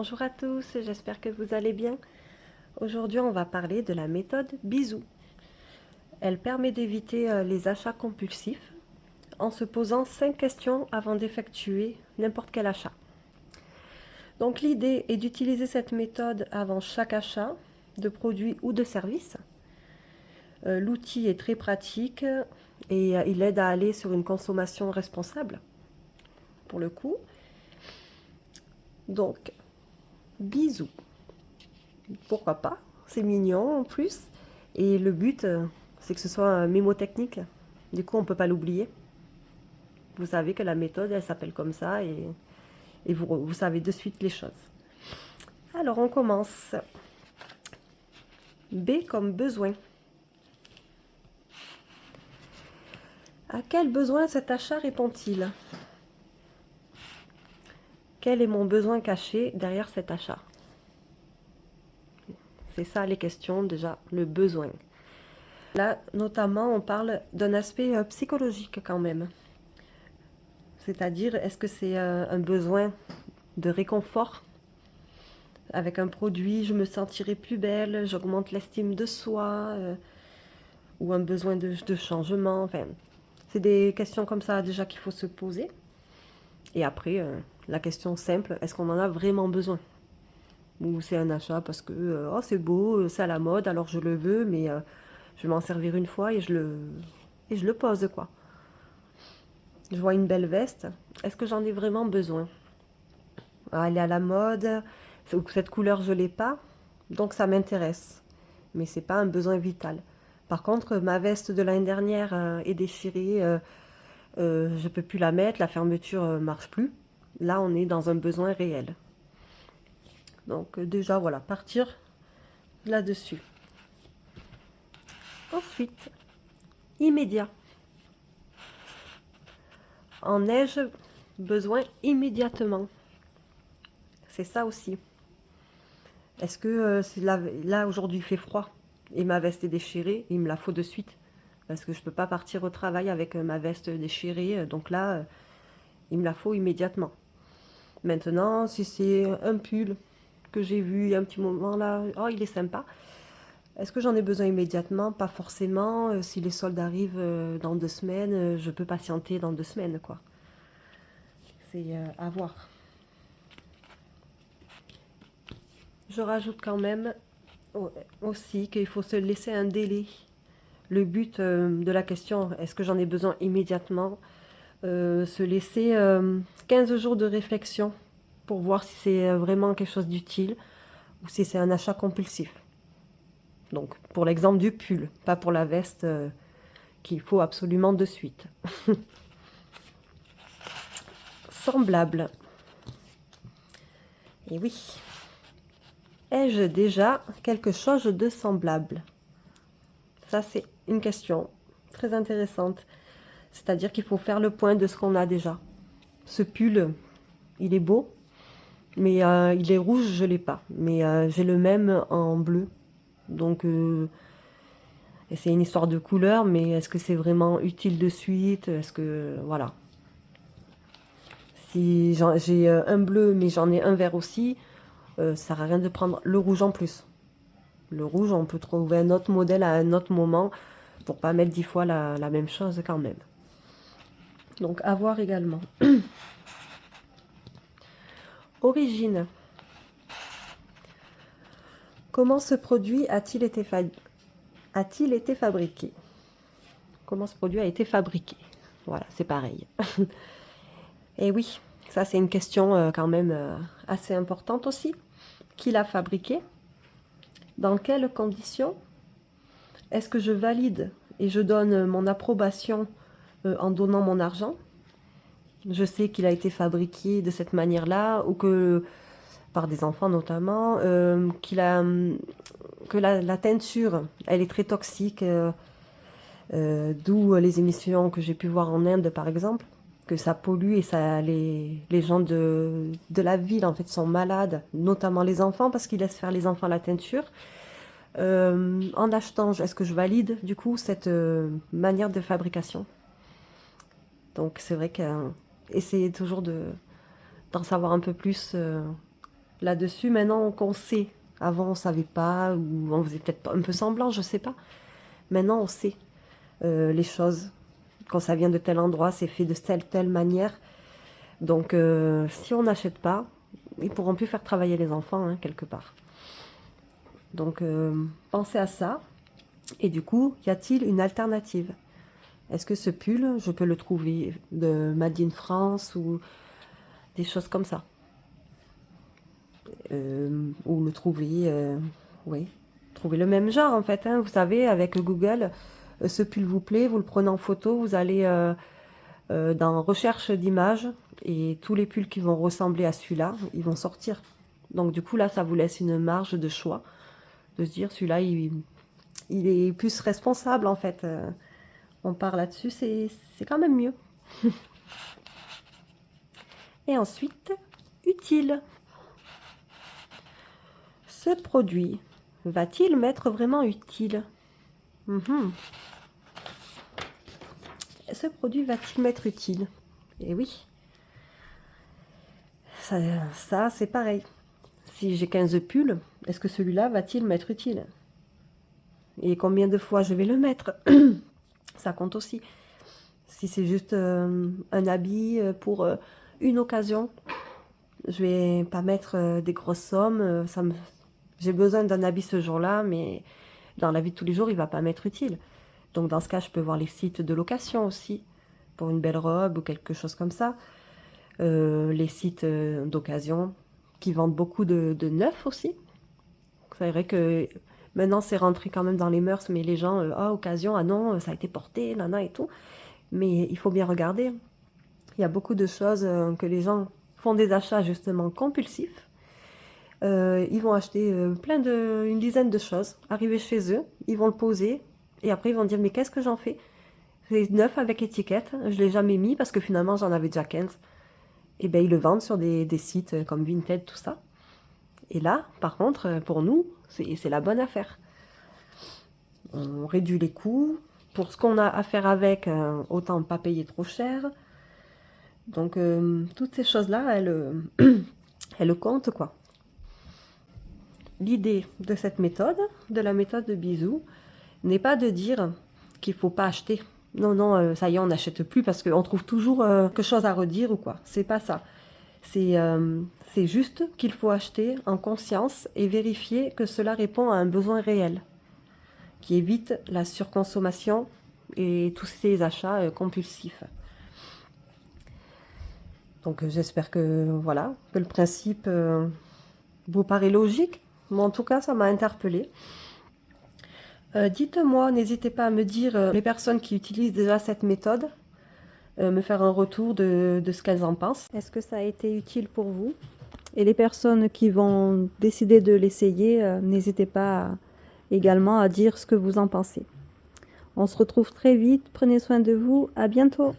Bonjour à tous, j'espère que vous allez bien. Aujourd'hui, on va parler de la méthode Bisou. Elle permet d'éviter les achats compulsifs en se posant 5 questions avant d'effectuer n'importe quel achat. Donc l'idée est d'utiliser cette méthode avant chaque achat de produits ou de services. L'outil est très pratique et il aide à aller sur une consommation responsable, pour le coup. Donc, Bisou. Pourquoi pas? C'est mignon en plus. Et le but, c'est que ce soit mémotechnique. Du coup, on ne peut pas l'oublier. Vous savez que la méthode, elle s'appelle comme ça et vous savez de suite les choses. Alors, on commence. B comme besoin. À quel besoin cet achat répond-il? Quel est mon besoin caché derrière cet achat? C'est ça les questions déjà, le besoin. Là, notamment, on parle d'un aspect psychologique quand même. C'est-à-dire, est-ce que c'est un besoin de réconfort? Avec un produit, je me sentirai plus belle, j'augmente l'estime de soi, ou un besoin de changement. Enfin, c'est des questions comme ça déjà qu'il faut se poser. Et après, la question simple, est-ce qu'on en a vraiment besoin? Ou c'est un achat parce que oh, c'est beau, c'est à la mode, alors je le veux, mais je vais m'en servir une fois et je le pose, quoi. Je vois une belle veste, est-ce que j'en ai vraiment besoin? Ah, elle est à la mode, cette couleur je l'ai pas, donc ça m'intéresse. Mais c'est pas un besoin vital. Par contre, ma veste de l'année dernière est déchirée, je peux plus la mettre, la fermeture marche plus. Là, on est dans un besoin réel. Donc déjà, voilà, partir là-dessus. Ensuite, immédiat. En ai-je besoin immédiatement? C'est ça aussi. Est-ce que là aujourd'hui il fait froid et ma veste est déchirée, il me la faut de suite parce que je ne peux pas partir au travail avec ma veste déchirée, donc là il me la faut immédiatement. Maintenant, si c'est un pull que j'ai vu il y a un petit moment là, oh il est sympa. Est-ce que j'en ai besoin immédiatement? Pas forcément. Si les soldes arrivent dans 2 semaines, je peux patienter dans 2 semaines, quoi. C'est à voir. Je rajoute quand même aussi qu'il faut se laisser un délai. Le but de la question, est-ce que j'en ai besoin immédiatement? Se laisser 15 jours de réflexion pour voir si c'est vraiment quelque chose d'utile ou si c'est un achat compulsif. Donc, pour l'exemple du pull, pas pour la veste qu'il faut absolument de suite. Semblable. Et oui. Ai-je déjà quelque chose de semblable? Ça, c'est une question très intéressante. C'est-à-dire qu'il faut faire le point de ce qu'on a déjà. Ce pull, il est beau, mais il est rouge, je l'ai pas. Mais j'ai le même en bleu. Donc, et c'est une histoire de couleur, mais est-ce que c'est vraiment utile de suite? Est-ce que, voilà. Si j'ai un bleu, mais j'en ai un vert aussi, ça sert à rien de prendre le rouge en plus. Le rouge, on peut trouver un autre modèle à un autre moment pour pas mettre 10 fois la même chose quand même. Donc, à voir également. Origine. Comment ce produit a-t-il été fabriqué? Comment ce produit a été fabriqué? Voilà, c'est pareil. Et oui, ça c'est une question quand même assez importante aussi. Qui l'a fabriqué? Dans quelles conditions? Est-ce que je valide et je donne mon approbation en donnant mon argent? Je sais qu'il a été fabriqué de cette manière-là, ou que par des enfants notamment, que la teinture, elle est très toxique, d'où les émissions que j'ai pu voir en Inde par exemple, que ça pollue et les gens de la ville en fait sont malades, notamment les enfants parce qu'ils laissent faire les enfants la teinture. En achetant, est-ce que je valide du coup cette manière de fabrication? Donc c'est vrai qu'essayer toujours d'en savoir un peu plus là-dessus maintenant qu'on sait. Avant, on savait pas, ou on faisait peut-être un peu semblant, je sais pas. Maintenant, on sait les choses. Quand ça vient de tel endroit, c'est fait de telle manière. Donc, si on n'achète pas, ils pourront plus faire travailler les enfants, hein, quelque part. Donc, pensez à ça. Et du coup, y a-t-il une alternative? Est-ce que ce pull, je peux le trouver de Made in France ou des choses comme ça? Ou le trouver, oui, trouver le même genre en fait, hein. Vous savez, avec Google, ce pull vous plaît, vous le prenez en photo, vous allez dans recherche d'images et tous les pulls qui vont ressembler à celui-là, ils vont sortir. Donc du coup là, ça vous laisse une marge de choix, de se dire celui-là, il est plus responsable en fait. On part là-dessus, c'est quand même mieux. Et ensuite, utile. Ce produit va-t-il m'être vraiment utile? Ce produit va-t-il m'être utile? Eh oui, ça c'est pareil. Si j'ai 15 pulls, est-ce que celui-là va-t-il m'être utile? Et combien de fois je vais le mettre? Ça compte aussi. Si c'est juste un habit pour une occasion, je vais pas mettre des grosses sommes. J'ai besoin d'un habit ce jour-là, mais dans la vie de tous les jours, il va pas m'être utile. Donc dans ce cas, je peux voir les sites de location aussi, pour une belle robe ou quelque chose comme ça. Les sites d'occasion qui vendent beaucoup de neufs aussi. C'est vrai que maintenant c'est rentré quand même dans les mœurs, mais les gens, ah occasion, ah non, ça a été porté, nana et tout. Mais il faut bien regarder. Il y a beaucoup de choses que les gens font des achats justement compulsifs. Ils vont acheter une dizaine de choses, arriver chez eux, ils vont le poser, et après ils vont dire mais qu'est-ce que j'en fais? C'est neuf avec étiquette, je l'ai jamais mis parce que finalement j'en avais déjà 15. Et bien ils le vendent sur des sites comme Vinted, tout ça. Et là, par contre, pour nous, c'est la bonne affaire. On réduit les coûts. Pour ce qu'on a à faire avec, autant pas payer trop cher. Donc, toutes ces choses-là, elles comptent, quoi. L'idée de cette méthode, de la méthode de bisous, n'est pas de dire qu'il ne faut pas acheter. Non, non, ça y est, on n'achète plus parce qu'on trouve toujours quelque chose à redire ou quoi. C'est pas ça. C'est juste qu'il faut acheter en conscience et vérifier que cela répond à un besoin réel, qui évite la surconsommation et tous ces achats compulsifs. Donc j'espère que voilà, que le principe vous paraît logique. Moi en tout cas, ça m'a interpellée. Dites-moi, n'hésitez pas à me dire les personnes qui utilisent déjà cette méthode, me faire un retour de ce qu'elles en pensent. Est-ce que ça a été utile pour vous? Et les personnes qui vont décider de l'essayer, n'hésitez pas également à dire ce que vous en pensez. On se retrouve très vite, prenez soin de vous, à bientôt!